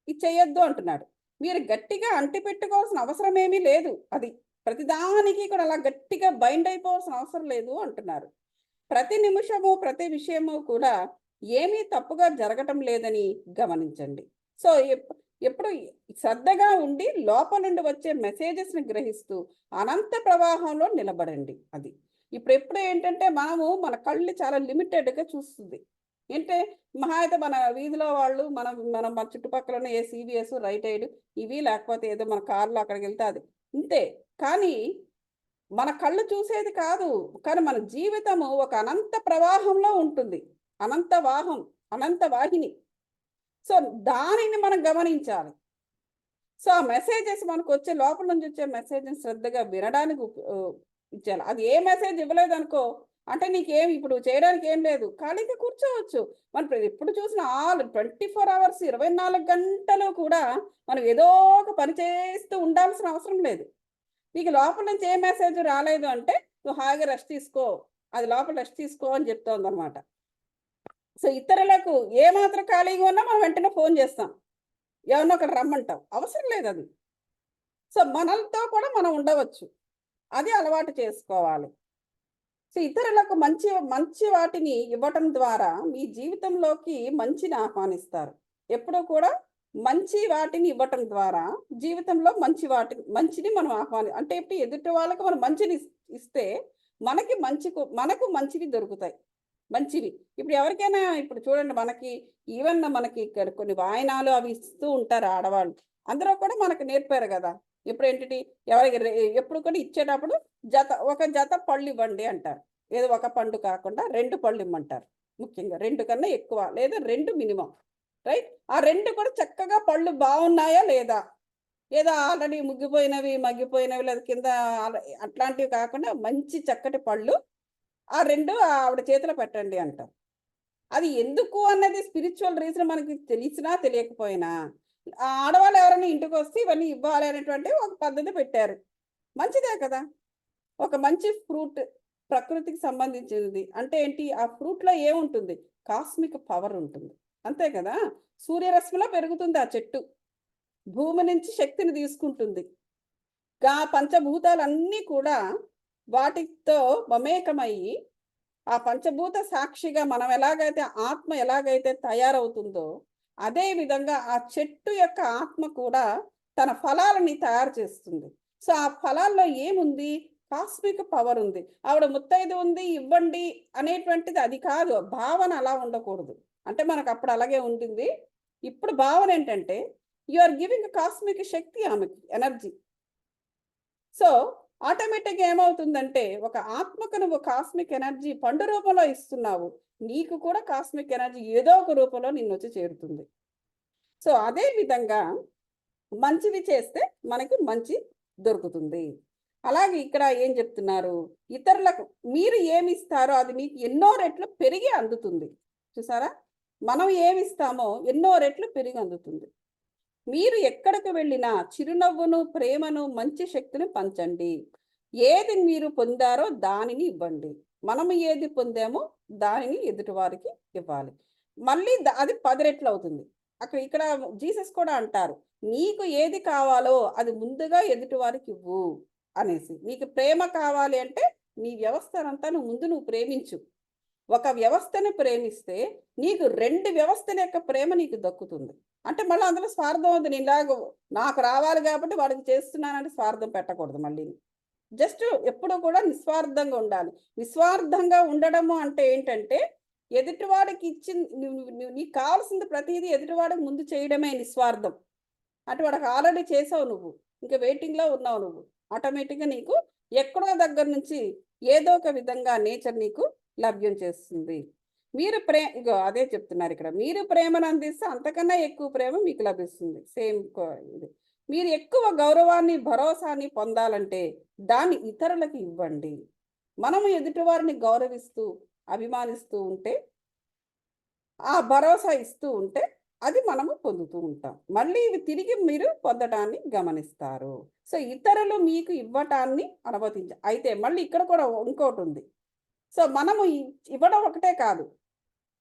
[SPEAKER 1] ఇది చెయ్యొద్దు అంటున్నాడు. మీరు గట్టిగా అంటిపెట్టుకోవాల్సిన అవసరమేమీ లేదు అది. ప్రతిదానికి కూడా అలా గట్టిగా బైండ్ అయిపోవాల్సిన అవసరం లేదు అంటున్నారు. ప్రతి నిమిషము, ప్రతి విషయము కూడా ఏమీ తప్పుగా జరగటం లేదని గమనించండి. సో, ఎప్పుడు శ్రద్ధగా ఉండి లోపల నుండి వచ్చే మెసేజెస్‌ని గ్రహిస్తూ అనంత ప్రవాహంలో నిలబడండి అది. ఇప్పుడెప్పుడు ఏంటంటే మన కళ్ళు చాలా లిమిటెడ్‌గా చూస్తుంది. ఏంటే మహా అయితే మన వీధిలో వాళ్ళు మన చుట్టుపక్కల ఏ సీవీఎస్, రైట్ ఎయిడ్ ఇవి లేకపోతే ఏదో మన కార్‌లో అక్కడికెళ్తే అది. ఇంతే. కానీ మన కళ్ళు చూసేది కాదు. కానీ మన జీవితము ఒక అనంత ప్రవాహంలో ఉంటుంది. అనంత వాహం, అనంత వాహిని. సో, దానిని మనం గమనించాలి. సో, ఆ మెసేజెస్ మనకొచ్చే లోపల నుంచి వచ్చే మెసేజ్‌ని శ్రద్ధగా వినడానికి ఇచ్చేయాలి. అది ఏ మెసేజ్ ఇవ్వలేదనుకో, అంటే నీకేం ఇప్పుడు చేయడానికి ఏం లేదు. ఖాళీగా కూర్చోవచ్చు. మనం ఎప్పుడు చూసినా 24 అవర్స్ 24 గంటలు కూడా మనం ఏదో ఒక పని చేస్తూ ఉండాల్సిన అవసరం లేదు. నీకు లోపల నుంచి ఏ మెసేజ్ రాలేదు అంటే, నువ్వు హాయిగా రెస్ట్ తీసుకో. అది లోపల రెస్ట్ తీసుకో అని చెప్తోందనమాట. సో, ఇతరులకు ఏమాత్రం ఖాళీగా ఉన్నా మనం వెంటనే ఫోను చేస్తాం. ఎవరినో ఒకళ్ళని రమ్మంటాం. అవసరం లేదది. సో, మనలతో కూడా మనం ఉండవచ్చు. అది అలవాటు చేసుకోవాలి. సో ఇతరులకు మంచి మంచి వాటిని ఇవ్వటం ద్వారా మీ జీవితంలోకి మంచిని ఆహ్వానిస్తారు. ఎప్పుడూ కూడా మంచి వాటిని ఇవ్వటం ద్వారా జీవితంలో మంచిని మనం అంటే ఇప్పుడు ఎదుటి వాళ్ళకి మనం మంచిని ఇస్తే మనకు మంచిని దొరుకుతాయి. మంచివి. ఇప్పుడు ఎవరికైనా ఇప్పుడు చూడండి మనకి ఇక్కడ కొన్ని వాయనాలు అవి ఇస్తూ ఉంటారు ఆడవాళ్ళు. అందులో కూడా మనకు నేర్పారు గదా! ఇప్పుడేంటిటి ఎవరికి ఎప్పుడు కూడా ఇచ్చేటప్పుడు ఒక జత పళ్ళివ్వండి అంటారు. ఏదో ఒక పండు కాకుండా 2 పళ్ళిమ్మంటారు. ముఖ్యంగా 2 కన్నా ఎక్కువ లేదా 2 మినిమమ్. రైట్? ఆ 2 కూడా చక్కగా పళ్ళు బావున్నాయా లేదా? ఏదో ఆల్రెడీ మగ్గిపోయినవి లేదా కింద అట్లాంటివి కాకుండా మంచి చక్కటి పళ్ళు ఆ 2 ఆవిడ చేతిలో పెట్టండి అంటారు. అది ఎందుకు అన్నది స్పిరిచ్యువల్ రీజన్ మనకి తెలిసినా తెలియకపోయినా, ఆడవాళ్ళు ఎవరైనా ఇంటికొస్తే ఇవన్నీ ఇవ్వాలి అనేటువంటి ఒక పద్ధతి పెట్టారు. మంచిదే కదా! ఒక మంచి ఫ్రూట్ ప్రకృతికి సంబంధించినది. అంటే ఏంటి? ఆ ఫ్రూట్‌లో ఏముంటుంది? కాస్మిక్ పవర్ ఉంటుంది. అంతే కదా! సూర్యరశ్మిలో పెరుగుతుంది ఆ చెట్టు. భూమి నుంచి శక్తిని తీసుకుంటుంది. పంచభూతాలన్నీ కూడా వాటితో మమేకమయ్యి ఆ పంచభూత సాక్షిగా మనం ఆత్మ ఎలాగైతే తయారవుతుందో, అదే విధంగా ఆ చెట్టు యొక్క ఆత్మ కూడా తన ఫలాలని తయారు చేస్తుంది. సో, ఆ ఫలాల్లో ఏముంది? కాస్మిక్ పవర్ ఉంది. ఆవిడ ముత్తైదు ఉంది ఇవ్వండి అనేటువంటిది అది కాదు. భావన అలా ఉండకూడదు. అంటే మనకప్పుడు అలాగే ఉంటుంది. ఇప్పుడు భావన ఏంటంటే, యూ ఆర్ గివింగ్ కాస్మిక్ శక్తి ఆమెకి ఎనర్జీ. సో, ఆటోమేటిక్‌గా ఏమవుతుందంటే, ఒక ఆత్మకు నువ్వు కాస్మిక్ ఎనర్జీ పండు రూపంలో ఇస్తున్నావు. నీకు కూడా కాస్మిక్ ఎనర్జీ ఏదో ఒక రూపంలో నిన్నొచ్చి చేరుతుంది. సో, అదే విధంగా మంచివి చేస్తే మనకి మంచి దొరుకుతుంది. అలాగే ఇక్కడ ఏం చెప్తున్నారు, ఇతరులకు మీరు ఏమిస్తారో అది మీకు ఎన్నో రెట్లు పెరిగి అందుతుంది. చూసారా? మనం ఏమిస్తామో ఎన్నో రెట్లు పెరిగి అందుతుంది. మీరు ఎక్కడికి వెళ్ళినా చిరునవ్వును, ప్రేమను, మంచి శక్తిని పంచండి. ఏది మీరు పొందారో దానిని ఇవ్వండి. మనము ఏది పొందామో దానిని ఎదుటివారికి ఇవ్వాలి. మళ్ళీ అది 10 రెట్లవుతుంది. ఇక్కడ జీసస్ కూడా అంటారు, "నీకు ఏది కావాలో అది ముందుగా ఎదుటివారికివ్వు" అనేసి. నీకు ప్రేమ కావాలి అంటే నీ వ్యవస్థనంతా నువ్వు ప్రేమించు. ఒక వ్యవస్థని ప్రేమిస్తే నీకు 2 వ్యవస్థల యొక్క ప్రేమ నీకు దక్కుతుంది. అంటే మళ్ళీ అందులో స్వార్థం ఉంది. నాకు రావాలి కాబట్టి వాడికి చేస్తున్నానని స్వార్థం పెట్టకూడదు మళ్ళీని. జస్ట్ ఎప్పుడూ కూడా నిస్వార్థంగా ఉండాలి. నిస్వార్థంగా ఉండడము అంటే ఏంటంటే, ఎదుటివాడికి నీకు కావాల్సింది ప్రతీదీ ఎదుటివాడికి ముందు చేయడమే నిస్వార్థం. అంటే వాడికి ఆల్రెడీ చేసావు నువ్వు. ఇంక వెయిటింగ్‌లో ఉన్నావు నువ్వు. ఆటోమేటిక్‌గా నీకు ఎక్కడో దగ్గర నుంచి ఏదో ఒక విధంగా నేచర్ నీకు లభ్యం చేస్తుంది. ఇగో అదే చెప్తున్నారిక్కడ. మీరు ప్రేమను అందిస్తే అంతకన్నా ఎక్కువ ప్రేమ మీకు లభిస్తుంది. ఇది. మీరు ఎక్కువ గౌరవాన్ని, భరోసాని పొందాలంటే దాన్ని ఇతరులకి ఇవ్వండి. మనము ఎదుటివారిని గౌరవిస్తూ, అభిమానిస్తూ ఉంటే, ఆ భరోసా ఇస్తూ ఉంటే అది మనము పొందుతూ ఉంటాం. మళ్ళీ ఇవి తిరిగి మీరు పొందటాన్ని గమనిస్తారు. సో, ఇతరులు మీకు ఇవ్వటాన్ని అయితే మళ్ళీ ఇక్కడ కూడా ఇంకోటుంది. సో, మనము ఇవ్వడం ఒకటే కాదు.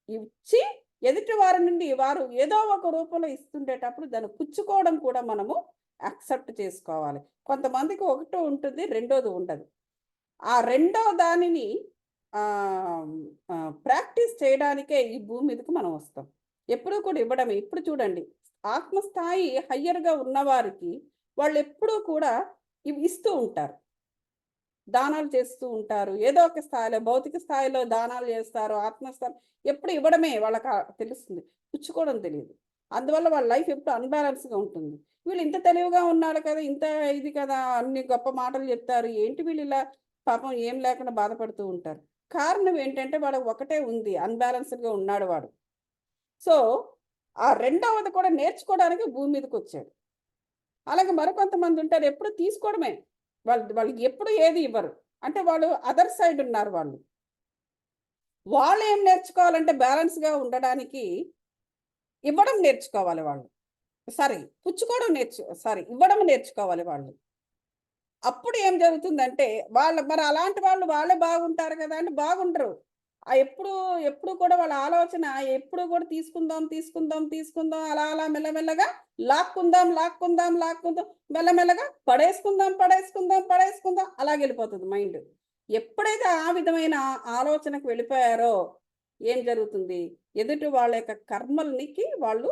[SPEAKER 1] ఇచ్చి ఎదుటి వారి నుండి వారు ఏదో ఒక రూపంలో ఇస్తుండేటప్పుడు దాన్ని పుచ్చుకోవడం కూడా మనము యాక్సెప్ట్ చేసుకోవాలి. కొంతమందికి ఒకటి ఉంటుంది, రెండోది ఉండదు. ఆ రెండో దానిని ప్రాక్టీస్ చేయడానికే ఈ భూమి మీదకి మనం వస్తాం. ఎప్పుడూ కూడా ఇవ్వడమే. ఇప్పుడు చూడండి, ఆత్మస్థాయి హయ్యర్‌గా ఉన్నవారికి వాళ్ళెప్పుడూ కూడా ఇవి ఇస్తూ ఉంటారు. దానాలు చేస్తూ ఉంటారు. ఏదో ఒక స్థాయిలో భౌతిక స్థాయిలో దానాలు చేస్తారు. ఆత్మస్థాయి ఎప్పుడు ఇవ్వడమే వాళ్ళకి తెలుస్తుంది. పుచ్చుకోవడం తెలీదు. అందువల్ల వాళ్ళ లైఫ్ ఎప్పుడు అన్‌బాలెన్స్‌గా ఉంటుంది. వీళ్ళు ఇంత తెలివిగా ఉన్నాడు కదా! ఇంత ఇది కదా! అన్ని గొప్ప మాటలు చెప్తారు. ఏంటి వీళ్ళు ఇలా పాపం ఏం లేకుండా బాధపడుతూ ఉంటారు. కారణం ఏంటంటే వాడికి ఒకటే ఉంది. అన్‌బాలెన్స్‌డ్‌గా ఉన్నాడు వాడు. సో, ఆ రెండవది కూడా నేర్చుకోవడానికి భూమి మీదకొచ్చాడు. అలాగే మరికొంతమంది ఉంటారు ఎప్పుడు తీసుకోవడమే. వాళ్ళకి ఎప్పుడు ఏది ఇవ్వరు. అంటే వాళ్ళు అదర్ సైడ్ ఉన్నారు వాళ్ళు. వాళ్ళు ఏం నేర్చుకోవాలంటే బ్యాలెన్స్‌గా ఉండడానికి ఇవ్వడం నేర్చుకోవాలి వాళ్ళు. సారీ పుచ్చుకోవడం ఇవ్వడం నేర్చుకోవాలి వాళ్ళు. అప్పుడు ఏం జరుగుతుందంటే మరి అలాంటి వాళ్ళే బాగుంటారు కదా! అంటే బాగుండరు. ఎప్పుడు కూడా వాళ్ళ ఆలోచన ఎప్పుడు కూడా తీసుకుందాం అలా అలా మెల్లమెల్లగా లాక్కుందాం మెల్లమెల్లగా పడేసుకుందాం అలాగెళ్ళిపోతది మైండ్. ఎప్పుడైతే ఆ విధమైన ఆలోచనకు వెళ్ళిపోయారో ఏం జరుగుతుంది? ఎదుటి వాళ్ళ యొక్క కర్మలనికి వాళ్ళు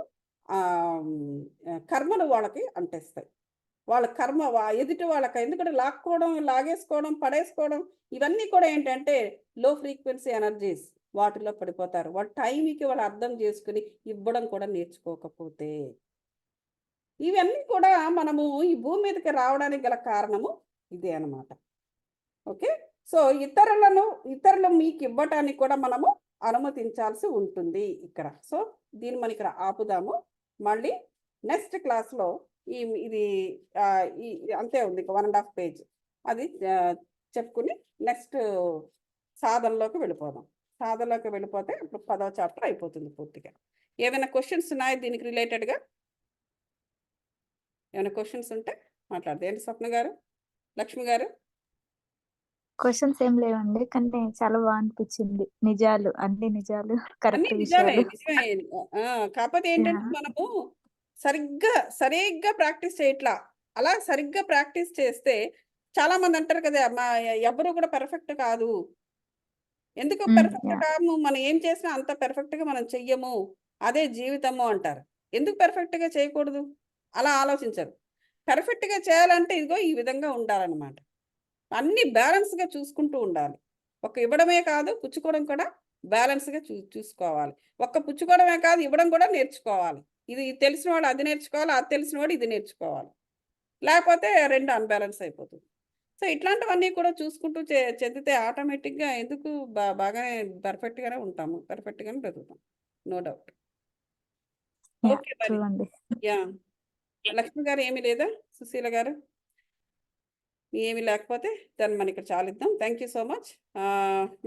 [SPEAKER 1] కర్మలు వాళ్ళకి అంటేస్తాయి. వాళ్ళ కర్మ ఎదుటి వాళ్ళకి ఎందుకంటే లాక్కోవడం, లాగేసుకోవడం, పడేసుకోవడం ఇవన్నీ కూడా ఏంటంటే లో ఫ్రీక్వెన్సీ ఎనర్జీస్ వాటిలో పడిపోతారు. వాళ్ళ టైంకి వాళ్ళు అర్థం చేసుకొని ఇవ్వడం కూడా నేర్చుకోకపోతే. ఇవన్నీ కూడా మనము ఈ భూమి మీదకి రావడానికి గల కారణము ఇదే అన్నమాట. ఓకే. సో, ఇతరులు మీకివ్వటానికి కూడా మనము అనుమతించాల్సి ఉంటుంది ఇక్కడ. సో, దీన్ని మనం ఇక్కడ ఆపుదాము. మళ్ళీ నెక్స్ట్ క్లాస్‌లో ఇది ఈ అంతే ఉంది. 1 ½ పేజ్. అది చెప్పుకుని నెక్స్ట్ సాధనలోకి వెళ్ళిపోదాం. సాధనలోకి వెళ్ళిపోతే ఇప్పుడు 10వ చాప్టర్ అయిపోతుంది పూర్తిగా. ఏమైనా క్వెషన్స్ ఉన్నాయా దీనికి రిలేటెడ్‌గా? ఏమైనా క్వెషన్స్ ఉంటే మాట్లాడదాం. ఏంటి స్వప్న గారు? లక్ష్మి గారు?
[SPEAKER 2] క్వెషన్స్ ఏం లేవండి. కానీ చాలా అనిపిచ్చింది. నిజాలు, అన్ని నిజాలు,
[SPEAKER 1] అన్నీ
[SPEAKER 2] కరెక్ట్
[SPEAKER 1] నిజాలే.
[SPEAKER 2] విషయాలు.
[SPEAKER 1] నిజమే. కాపోతే ఏంటంటే
[SPEAKER 2] యాహ్!
[SPEAKER 1] మనము సరిగ్గా ప్రాక్టీస్ చేయట్లా. అలా సరిగ్గా ప్రాక్టీస్ చేస్తే చాలామంది అంటారు కదా! ఎవ్వరు కూడా పర్ఫెక్ట్ కాదు. ఎందుకు పర్ఫెక్ట్
[SPEAKER 2] యాహ్!
[SPEAKER 1] కాము? మనం ఏం చేసినా అంత పర్ఫెక్ట్‌గా మనం చెయ్యము. అదే జీవితము అంటారు. ఎందుకు పర్ఫెక్ట్‌గా చేయకూడదు? అలా ఆలోచించరు. పర్ఫెక్ట్‌గా చేయాలంటే ఇదిగో ఈ విధంగా ఉండాలనమాట. అన్నీ బ్యాలెన్స్‌గా చూసుకుంటూ ఉండాలి. ఒక ఇవ్వడమే కాదు, పుచ్చుకోవడం కూడా బ్యాలెన్స్‌గా చూసుకోవాలి. ఒక్క పుచ్చుకోవడమే కాదు, ఇవ్వడం కూడా నేర్చుకోవాలి. ఇది తెలిసినవాడు అది నేర్చుకోవాలి, అది తెలిసినవాడు ఇది నేర్చుకోవాలి. లేకపోతే 2 అన్‌బ్యాలెన్స్ అయిపోతుంది. సో, ఇట్లాంటివన్నీ కూడా చూసుకుంటూ చెందితే ఆటోమేటిక్‌గా ఎందుకు బాగానే పర్ఫెక్ట్‌గానే ఉంటాము. పర్ఫెక్ట్‌గానే బ్రతుకుతాం. No doubt.
[SPEAKER 2] Yeah!
[SPEAKER 1] Okay
[SPEAKER 2] true
[SPEAKER 1] మరి.
[SPEAKER 2] అండి.
[SPEAKER 1] యాహ్! లక్ష్మి గారు ఏమీ లేదా? సుశీల గారు? ఏమి లేకపోతే దాన్ని మనం ఇక్కడ చాలిద్దాం. Thank you so much.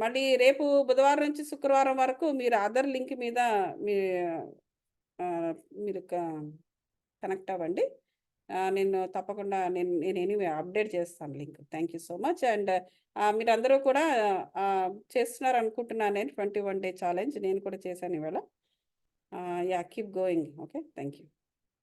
[SPEAKER 1] మళ్ళీ రేపు బుధవారం నుంచి శుక్రవారం వరకు మీరు అదర్ లింక్ మీద మీ ఆహ్, మీరు కనెక్ట్ అవ్వండి. నేను తప్పకుండా నేను ఎనీవే అప్డేట్ చేస్తాను link. Thank you so much. And మీరందరూ కూడా చేస్తున్నారనుకుంటున్నాను నేను 21 డే ఛాలెంజ్. నేను కూడా చేశాను ఇవాళ. Yeah! Keep going. Okay. Thank you.